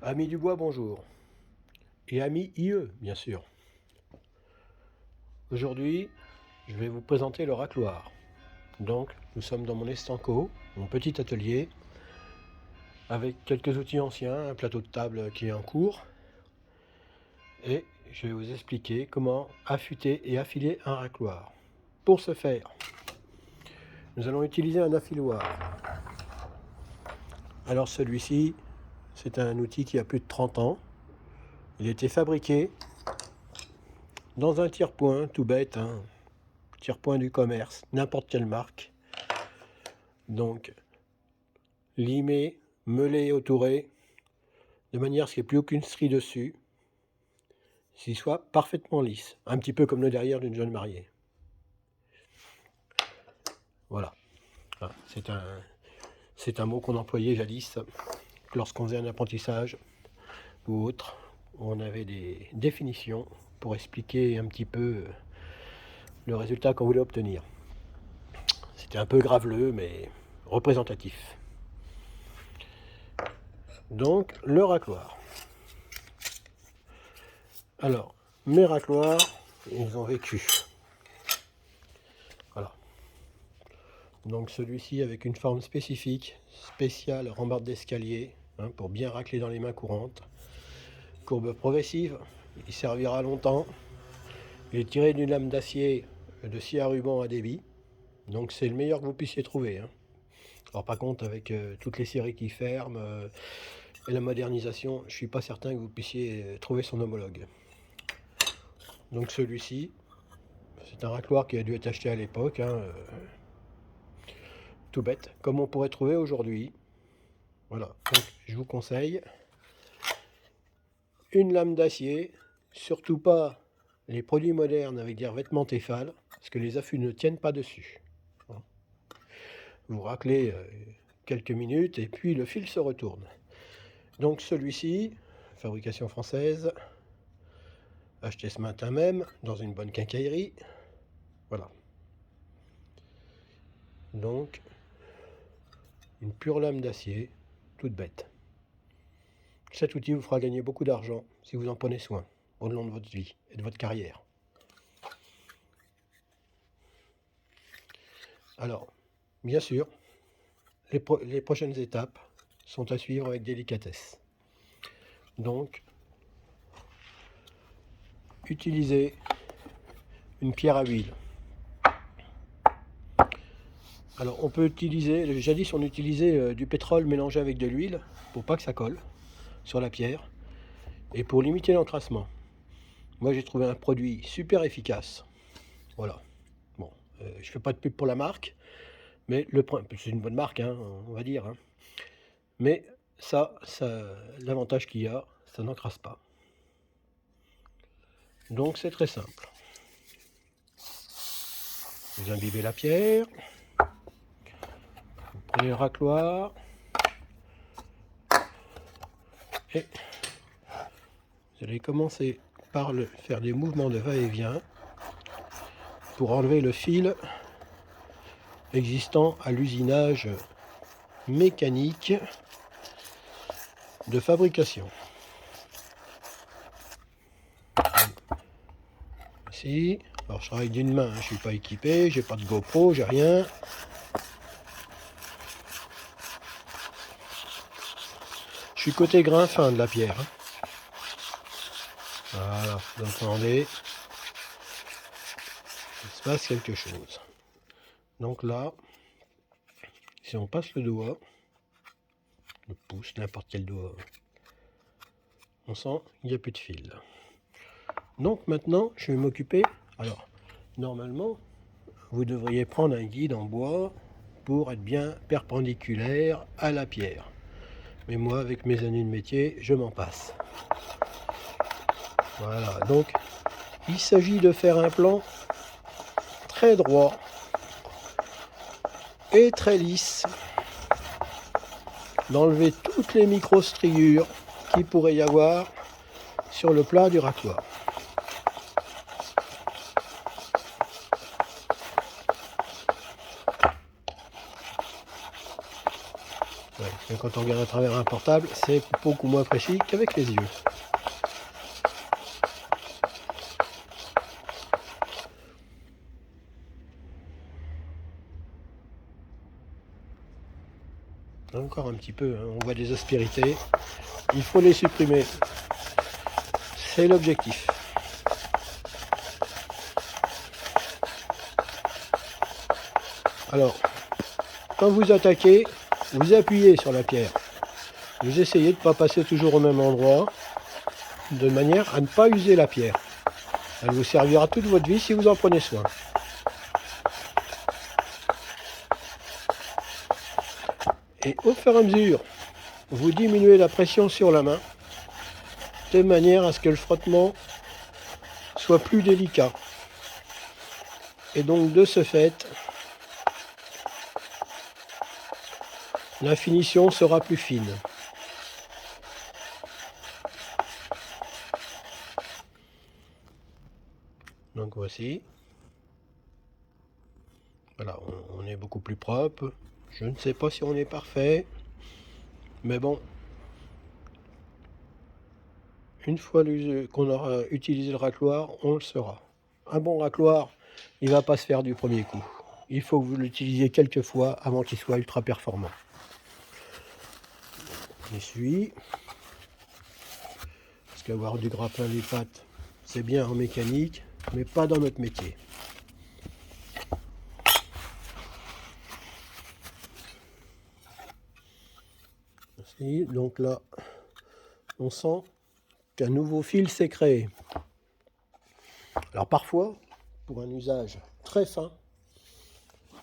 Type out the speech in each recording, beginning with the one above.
Amis du bois, bonjour. Et amis IE, bien sûr. Aujourd'hui, je vais vous présenter le racloir. Donc, nous sommes dans mon estanco, mon petit atelier, avec quelques outils anciens, un plateau de table qui est en cours. Et je vais vous expliquer comment affûter et affiler un racloir. Pour ce faire, nous allons utiliser un affiloir. Alors celui-ci, c'est un outil qui a plus de 30 ans. Il a été fabriqué dans un tire-point, tout bête, tire-point du commerce, n'importe quelle marque. Donc, limé, meulé et autouré, de manière à ce qu'il n'y ait plus aucune strie dessus, s'il soit parfaitement lisse, un petit peu comme le derrière d'une jeune mariée. Voilà. C'est un mot qu'on employait jadis lorsqu'on faisait un apprentissage ou autre. On avait des définitions pour expliquer un petit peu le résultat qu'on voulait obtenir. C'était un peu graveleux, mais représentatif. Donc, le racloir. Alors, mes racloirs, ils ont vécu. Voilà. Donc celui-ci avec une forme spécifique, spéciale rambarde d'escalier, pour bien racler dans les mains courantes. Courbe progressive, il servira longtemps. Il est tiré d'une lame d'acier de scie à ruban à débit. Donc c'est le meilleur que vous puissiez trouver. Alors par contre, avec toutes les séries qui ferment et la modernisation, je ne suis pas certain que vous puissiez trouver son homologue. Donc celui-ci, c'est un racloir qui a dû être acheté à l'époque, tout bête, comme on pourrait trouver aujourd'hui. Voilà, donc je vous conseille une lame d'acier, surtout pas les produits modernes avec des revêtements Tefal, parce que les affûts ne tiennent pas dessus. Vous raclez quelques minutes et puis le fil se retourne. Donc celui-ci, fabrication française, acheté ce matin même dans une bonne quincaillerie. Voilà. Donc une pure lame d'acier, toute bête. Cet outil vous fera gagner beaucoup d'argent si vous en prenez soin au long de votre vie et de votre carrière. Alors, bien sûr, les prochaines étapes sont à suivre avec délicatesse. Donc, utilisez une pierre à huile. Alors, on peut utiliser, jadis on utilisait du pétrole mélangé avec de l'huile pour pas que ça colle sur la pierre et pour limiter l'encrassement. Moi, j'ai trouvé un produit super efficace. Voilà. Bon, je fais pas de pub pour la marque, mais c'est une bonne marque, on va dire. Mais ça l'avantage qu'il y a, ça n'encrasse pas. Donc c'est très simple. Vous imbibez la pierre, vous prenez le racloir et vous allez commencer par faire des mouvements de va-et-vient pour enlever le fil existant à l'usinage mécanique de fabrication. Ici, alors je travaille d'une main, je ne suis pas équipé, j'ai pas de GoPro, j'ai rien. Je suis côté grain fin de la pierre. Voilà, vous entendez, il se passe quelque chose. Donc là, si on passe le doigt, le pouce, n'importe quel doigt, on sent qu'il n'y a plus de fil. Donc maintenant, je vais m'occuper. Alors, normalement, vous devriez prendre un guide en bois pour être bien perpendiculaire à la pierre. Mais moi, avec mes années de métier, je m'en passe. Voilà, donc il s'agit de faire un plan très droit et très lisse, d'enlever toutes les micro-striures qu'il pourrait y avoir sur le plat du racloir. Ouais, mais quand on regarde à travers un portable, c'est beaucoup moins précis qu'avec les yeux. Encore un petit peu, hein, on voit des aspérités. Il faut les supprimer. C'est l'objectif. Alors, quand vous attaquez, vous appuyez sur la pierre. Vous essayez de ne pas passer toujours au même endroit, de manière à ne pas user la pierre. Elle vous servira toute votre vie si vous en prenez soin. Et au fur et à mesure, vous diminuez la pression sur la main, de manière à ce que le frottement soit plus délicat. Et donc de ce fait, la finition sera plus fine. Donc voici. Voilà, on est beaucoup plus propre. Je ne sais pas si on est parfait, mais bon, une fois qu'on aura utilisé le racloir, on le saura. Un bon racloir, il ne va pas se faire du premier coup. Il faut que vous l'utilisiez quelques fois avant qu'il soit ultra performant. On essuie. Parce qu'avoir du gras plein les pattes, c'est bien en mécanique, mais pas dans notre métier. Ainsi, donc là, on sent qu'un nouveau fil s'est créé. Alors parfois, pour un usage très fin,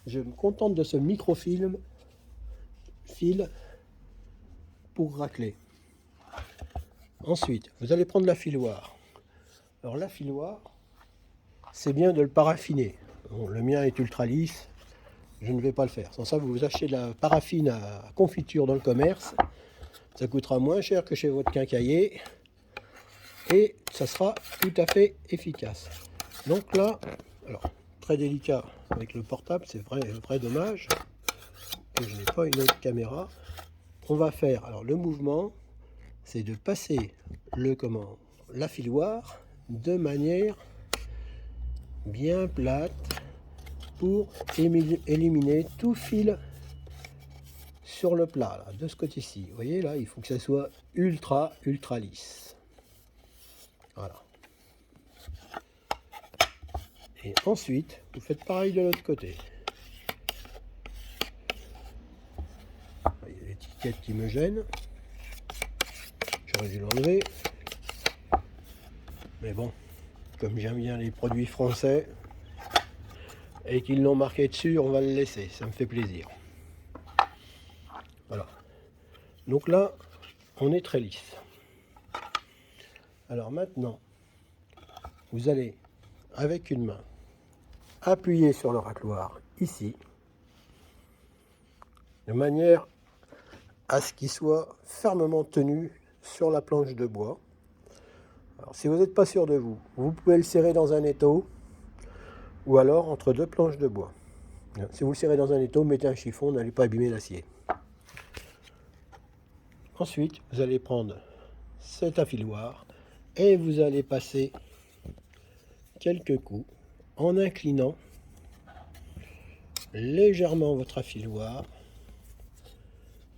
je me contente de ce microfilm fil pour racler. Ensuite, vous allez prendre la filoire. Alors la filoire, c'est bien de le paraffiner. Bon, le mien est ultra lisse, je ne vais pas le faire. Sans ça, vous achetez de la paraffine à confiture dans le commerce. Ça coûtera moins cher que chez votre quincaillier. Et ça sera tout à fait efficace. Donc là, alors très délicat avec le portable, c'est vrai dommage que je n'ai pas une autre caméra. On va faire, alors le mouvement, c'est de passer la filoire de manière bien plate pour éliminer tout fil sur le plat, là, de ce côté-ci. Vous voyez là, il faut que ça soit ultra lisse. Voilà. Et ensuite, vous faites pareil de l'autre côté. Il y a l'étiquette qui me gêne. J'aurais dû l'enlever. Mais bon, comme j'aime bien les produits français et qu'ils l'ont marqué dessus, on va le laisser. Ça me fait plaisir. Voilà. Donc là, on est très lisse. Alors maintenant, vous allez, avec une main, appuyer sur le racloir ici, de manière à ce qu'il soit fermement tenu sur la planche de bois. Alors, si vous n'êtes pas sûr de vous, vous pouvez le serrer dans un étau ou alors entre deux planches de bois. Si vous le serrez dans un étau, mettez un chiffon, n'allez pas abîmer l'acier. Ensuite, vous allez prendre cet affiloir et vous allez passer quelques coups en inclinant légèrement votre affiloir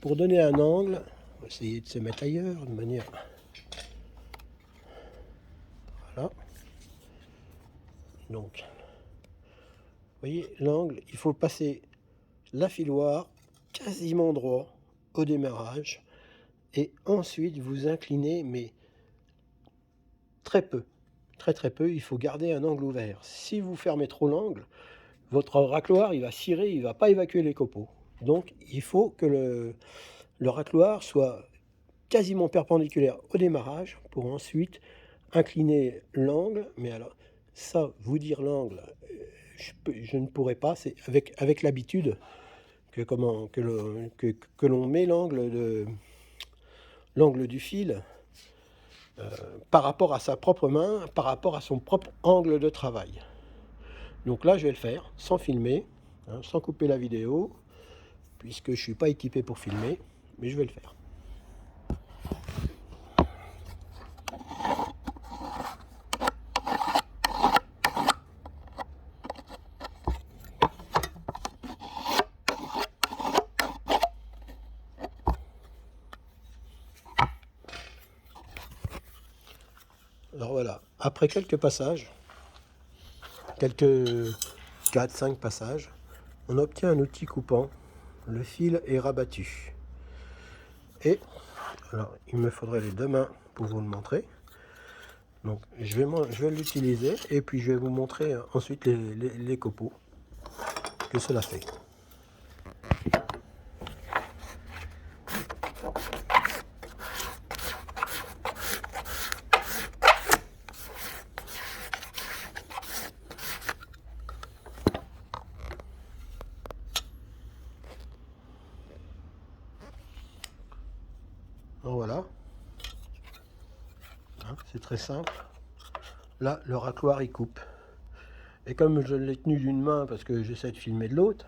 pour donner un angle. On va essayer de se mettre ailleurs de manière... Voilà. Donc, vous voyez l'angle, il faut passer l'affiloir quasiment droit au démarrage et ensuite vous inclinez, mais très peu, très peu. Il faut garder un angle ouvert. Si vous fermez trop l'angle, votre racloir il va cirer, il ne va pas évacuer les copeaux. Donc il faut que le racloir soit quasiment perpendiculaire au démarrage pour ensuite incliner l'angle. Mais alors ça, vous dire l'angle, je ne pourrais pas. C'est avec l'habitude que l'on met l'angle du fil par rapport à sa propre main, par rapport à son propre angle de travail. Donc là, je vais le faire sans filmer, hein, sans couper la vidéo, puisque je ne suis pas équipé pour filmer. mais je vais le faire. Alors voilà, après quelques passages, quelques 4-5 passages, on obtient un outil coupant. Le fil est rabattu. Et alors, il me faudrait les deux mains pour vous le montrer. Donc, je vais l'utiliser et puis je vais vous montrer ensuite les copeaux que cela fait. Donc voilà, hein, c'est très simple. Là, le racloir il coupe. Et comme je l'ai tenu d'une main parce que j'essaie de filmer de l'autre,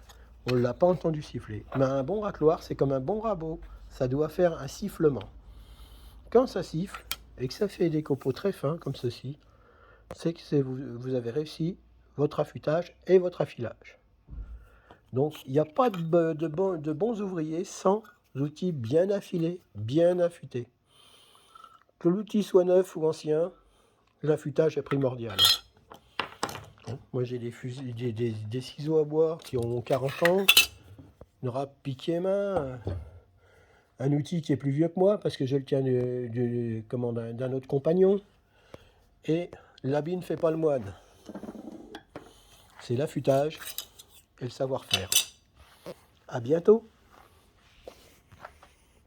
on ne l'a pas entendu siffler. Mais un bon racloir, c'est comme un bon rabot. Ça doit faire un sifflement. Quand ça siffle et que ça fait des copeaux très fins comme ceci, c'est que vous avez réussi votre affûtage et votre affilage. Donc il n'y a pas de bons ouvriers sans outils bien affilés, bien affûtés. Que l'outil soit neuf ou ancien, l'affûtage est primordial. Moi j'ai des ciseaux à bois qui ont 40 ans, une râpe piquée main, un outil qui est plus vieux que moi parce que je le tiens d'un autre compagnon. Et l'habit ne fait pas le moine. C'est l'affûtage et le savoir-faire. À bientôt.